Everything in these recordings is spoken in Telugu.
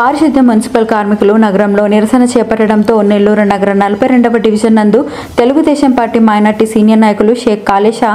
పారిశుద్ధ్య మున్సిపల్ కార్మికులు నగరంలో నిరసన చేపట్టడంతో నెల్లూరు నగర 42వ డివిజన్ నందు తెలుగుదేశం పార్టీ మైనార్టీ సీనియర్ నాయకులు షేక్ కాలేషా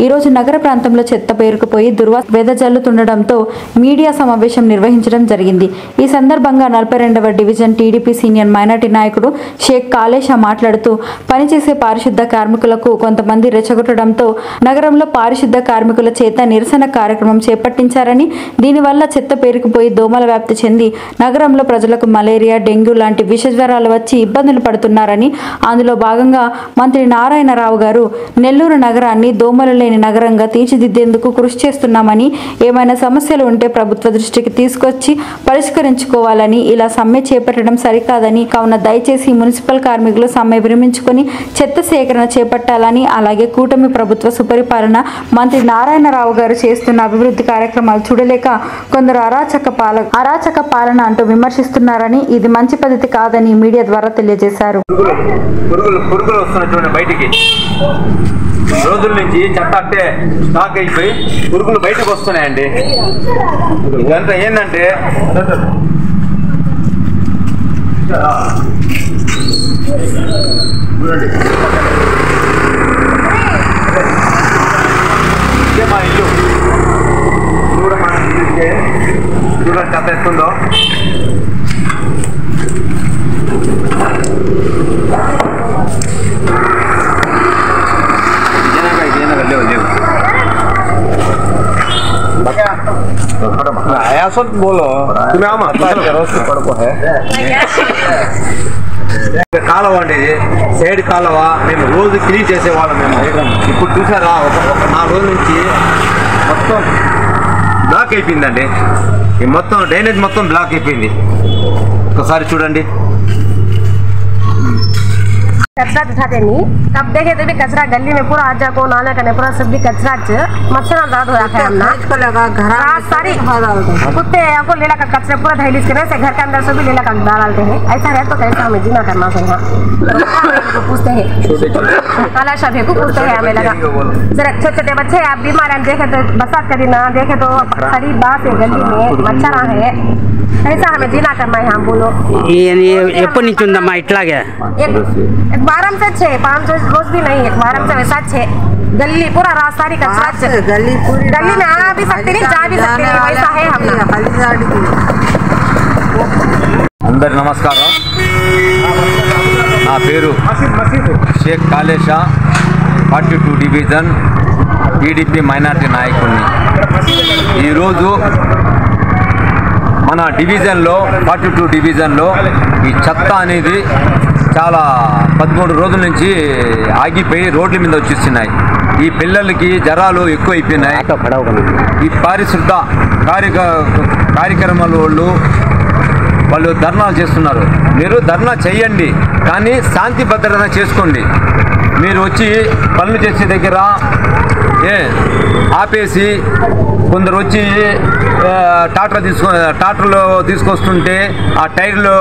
ఈరోజు నగర ప్రాంతంలో చెత్త పేరుకుపోయి వెదజల్లుతుండడంతో మీడియా సమావేశం నిర్వహించడం జరిగింది. ఈ సందర్భంగా 42వ డివిజన్ టీడీపీ సీనియర్ మైనార్టీ నాయకుడు షేక్ కాలేషా మాట్లాడుతూ పనిచేసే పారిశుద్ధ్య కార్మికులకు కొంతమంది రెచ్చగొట్టడంతో నగరంలో పారిశుద్ధ్య కార్మికుల చేత నిరసన కార్యక్రమం చేపట్టించారని, దీనివల్ల చెత్త పేరుకుపోయి దోమల వ్యాప్తి చెంది నగరంలో ప్రజలకు మలేరియా, డెంగ్యూ లాంటి విష జ్వరాలు వచ్చి ఇబ్బందులు పడుతున్నారని, అందులో భాగంగా మంత్రి నారాయణరావు గారు నెల్లూరు నగరాన్ని దోమలు లేని నగరంగా తీర్చిదిద్దేందుకు కృషి చేస్తున్నామని, ఏమైనా సమస్యలు ఉంటే ప్రభుత్వ దృష్టికి తీసుకొచ్చి పరిష్కరించుకోవాలని, ఇలా సమ్మె చేపట్టడం సరికాదని, కావున దయచేసి మున్సిపల్ కార్మికులు సమ్మె విరమించుకొని చెత్త సేకరణ చేపట్టాలని, అలాగే కూటమి ప్రభుత్వ సుపరిపాలన మంత్రి నారాయణరావు గారు చేస్తున్న అభివృద్ధి కార్యక్రమాలు చూడలేక కొందరు అరాచక పాలన అంటూ విమర్శిస్తున్నారని, ఇది మంచి పద్ధతి కాదని మీడియా ద్వారా తెలియజేశారు. పురుగులు వస్తున్నటువంటి బయటికి రోజుల నుంచి చెత్త అంటే స్టాక్ అయిపోయి పురుగులు బయటకు వస్తున్నాయండి. ఇదంతా ఏంటంటే మా ఇల్లు చూడండి చెత్త ఎత్తుందో. बोलो కాలువ అండి, ఇది సైడ్ కాలువ. మేము రోజు క్లీన్ చేసేవాళ్ళం. మేము ఇప్పుడు చూసారా ఒక 4 రోజుల నుంచి మొత్తం బ్లాక్ అయిపోయిందండి. ఈ మొత్తం డ్రైనేజ్ మొత్తం బ్లాక్ అయిపోయింది. ఒకసారి చూడండి. कचरा उठाते नहीं, तब देखे तो भी कचरा गली में पूरा आजा को नाला करने पूरा सब भी कचरा मच्छर ज्यादा हो जाता है सारी कुत्ते को लेला का कचरा पूरा धैलिस करे से घर के अंदर से भी लेला का डालते हैं. ऐसा है तो कैसा हमें जीना करना चाहिए. पूछते हैं कालाशा भी को पूछते हैं हमें लगा जरा छोटे बच्चे आप बीमार हैं, देखे तो बरसात का दिन देखे तो सारी बात है गली में मच्छर है. ऐसा हमें जीना करना है. हम बोलो ఎప్పటి నుంచి ఉందమ్మా ఇట్లాగే? एक बारम से 6 5 रोज भी नहीं, एक बारम से वैसा 6 गली पूरा रास्ता कचरा गली में आ भी सकते नहीं, जा भी सकते नहीं, वैसा है. हम అందరి నమస్కారం. నా పేరు Shaik Kalesha, 42 division TDP minority నాయకుడిని. ఈరోజు మన డివిజన్లో 42 డివిజన్లో ఈ చెత్త అనేది చాలా 13 రోజుల నుంచి ఆగిపోయి రోడ్ల మీద వచ్చేస్తున్నాయి. ఈ పిల్లలకి జ్వరాలు ఎక్కువ అయిపోయినాయి. ఈ పారిశుద్ధ కార్యక్రమాల వాళ్ళు ధర్నాలు చేస్తున్నారు. మీరు ధర్నా చేయండి, కానీ శాంతి భద్రత చేసుకోండి. మీరు వచ్చి పనులు చేసే దగ్గర ఆపేసి కొందరు వచ్చి ట్రాక్టర్లో తీసుకొస్తుంటే ఆ టైర్లు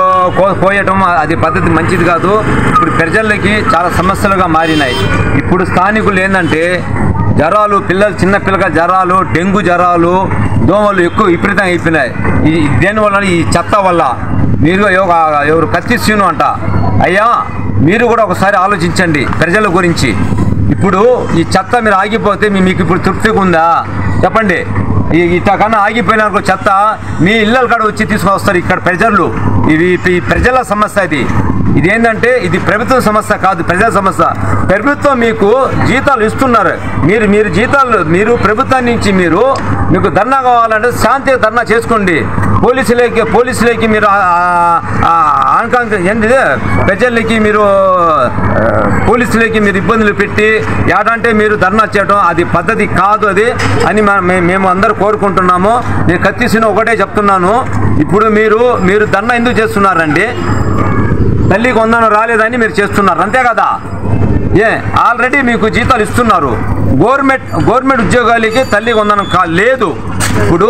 పోయటం అది పద్ధతి మంచిది కాదు. ఇప్పుడు ప్రజలకి చాలా సమస్యలుగా మారినాయి. ఇప్పుడు స్థానికులు ఏంటంటే జ్వరాలు, చిన్న పిల్లల జ్వరాలు, డెంగ్యూ జ్వరాలు, దోమలు ఎక్కువ విపరీతంగా అయిపోయినాయి. దేనివల్ల? ఈ చెత్త వల్ల. మీరు ఎవరు కత్తిస్తూను అంట. అయ్యా, మీరు కూడా ఒకసారి ఆలోచించండి ప్రజల గురించి. ఇప్పుడు ఈ చెత్త మీరు ఆగిపోతే మీకు ఇప్పుడు తృప్తిగా ఉందా చెప్పండి? ఇట్లా కన్నా ఆగిపోయిన చెత్త మీ ఇళ్ళ కాడ వచ్చి తీసుకొస్తారు ఇక్కడ ప్రజలు. ఇది ప్రజల సమస్య. ఇదేంటంటే ఇది ప్రభుత్వం సమస్య కాదు, ప్రజల సమస్య. ప్రభుత్వం మీకు జీతాలు ఇస్తున్నారు. మీరు జీతాలు మీరు ప్రభుత్వం నుంచి మీకు ధర్నా కావాలంటే శాంతిగా ధర్నా చేసుకోండి. పోలీసులకి మీరు ప్రజలకి మీరు పోలీసులకి మీరు ఇబ్బందులు పెట్టి ఏడంటే మీరు ధర్నా చేయడం అది పద్ధతి కాదు అది అని మేము అందరూ కోరుకుంటున్నాము. నేను కత్తిసిన ఒకటే చెప్తున్నాను. ఇప్పుడు మీరు ధర్నా ఎందుకు చేస్తున్నారండి? తల్లికి వందనం రాలేదని మీరు చేస్తున్నారు, అంతే కదా? ఆల్రెడీ మీకు జీతాలు ఇస్తున్నారు. గవర్నమెంట్ ఉద్యోగాలకి తల్లికి వందనం లేదు. ఇప్పుడు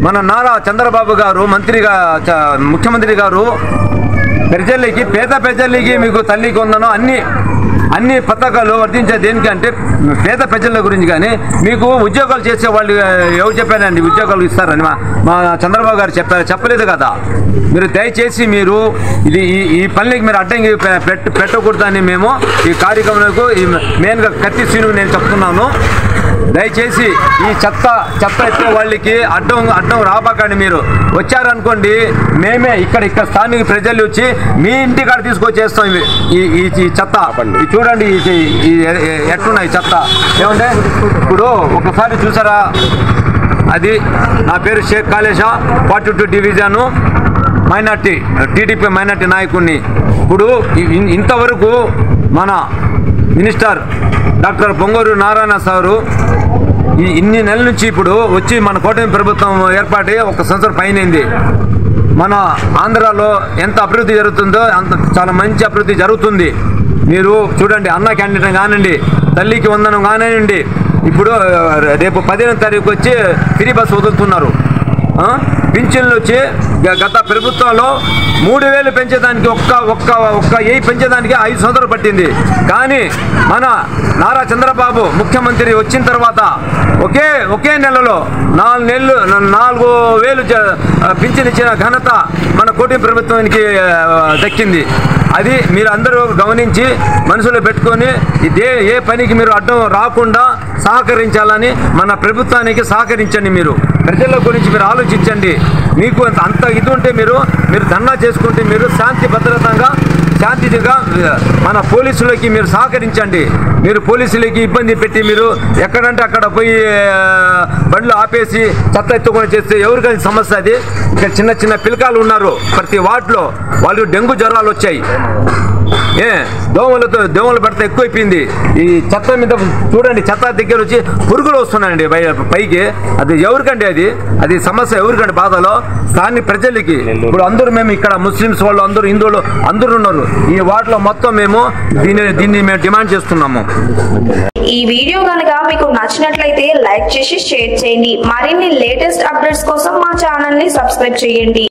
మన నారా చంద్రబాబు గారు ముఖ్యమంత్రి గారు పేద ప్రజలకి మీకు తల్లికి వందనం అన్ని పథకాలు వర్తించేది దేనికంటే పేద ప్రజల గురించి. కానీ మీకు ఉద్యోగాలు చేసే వాళ్ళు ఎవరు చెప్పారండి ఉద్యోగాలు ఇస్తారని? మా చంద్రబాబు గారు చెప్పలేదు కదా. మీరు దయచేసి మీరు ఈ పనులకి మీరు అడ్డంకి పెట్టకూడదని మేము ఈ కార్యక్రమంలో మెయిన్గా కత్తి శ్రీను నేను చెప్తున్నాను. దయచేసి ఈ చెత్త ఎత్తే వాళ్ళకి అడ్డం రాబాకండి. మీరు వచ్చారనుకోండి, మేమే ఇక్కడ స్థానిక ప్రజలు వచ్చి మీ ఇంటి కాడ తీసుకొచ్చేస్తాం ఈ చెత్త. చూడండి ఎట్లున్నాయి చెత్త ఏమంటే. ఇప్పుడు ఒకసారి చూసారా, అది నా పేరు Shaik Kalesha, 42 division minority, TDP minority నాయకుడిని. ఇప్పుడు ఇంతవరకు మన minister doctor Ponguru Narayana sir ఇన్ని నెలల నుంచి ఇప్పుడు వచ్చి మన కూటమి ప్రభుత్వం ఏర్పాటై 1 సంవత్సరం పైనైంది. మన ఆంధ్రాలో ఎంత అభివృద్ధి జరుగుతుందో అంత చాలా మంచి అభివృద్ధి జరుగుతుంది. మీరు చూడండి, అన్న క్యాంటీన్ కానివ్వండి, తల్లికి వందనం కానివ్వండి, ఇప్పుడు రేపు 15వ తారీఖు వచ్చి ఫ్రీ బస్సు వదులుతున్నారు. పింఛన్లు వచ్చి గత ప్రభుత్వంలో 3000 పెంచేదానికి ఒక్క పెంచేదానికి 5 సంవత్సరాలు పట్టింది. కానీ మన నారా చంద్రబాబు ముఖ్యమంత్రి వచ్చిన తర్వాత ఒకే నెలలో 4,000 పింఛన్ ఇచ్చిన ఘనత మన కూటమి ప్రభుత్వానికి దక్కింది. అది మీరు అందరూ గమనించి మనసులో పెట్టుకొని ఏ పనికి మీరు అడ్డం రాకుండా సహకరించాలని మన ప్రభుత్వానికి సహకరించండి. మీరు ప్రజల గురించి మీరు ఆలోచించండి. మీకు అంత ఇది ఉంటే మీరు ధర్నా చేసుకుంటే మీరు శాంతిగా మన పోలీసులకి మీరు సహకరించండి. మీరు పోలీసులకి ఇబ్బంది పెట్టి మీరు ఎక్కడంటే అక్కడ పోయి బండ్లు ఆపేసి చెత్త ఎత్తుకొని చేస్తే ఎవరికైనా సమస్య. అది ఇక్కడ చిన్న పిల్లకాయలు ఉన్నారు ప్రతి వార్డులో, వాళ్ళు డెంగ్యూ జ్వరాలు వచ్చాయి. దోమలు పడితే ఎక్కువైపోయింది. ఈ చెత్త మీద చూడండి, చెత్త దగ్గర వచ్చి పురుగులు వస్తున్నాయండి పైకి. అది ఎవరికండి? అది సమస్య ఎవరికండి? బాధలో స్థానిక ప్రజలకి. ఇప్పుడు అందరూ మేము ఇక్కడ ముస్లిమ్స్ వాళ్ళు అందరూ, హిందువులు అందరూ ఉన్నారు. ఈ వార్డులో మొత్తం మేము దీన్ని మేము డిమాండ్ చేస్తున్నాము. ఈ వీడియో కనుక మీకు నచ్చినట్లయితే లైక్ చేసి షేర్ చేయండి. మరిన్ని లేటెస్ట్ అప్డేట్స్ కోసం మా ఛానల్ ని సబ్స్క్రైబ్ చేయండి.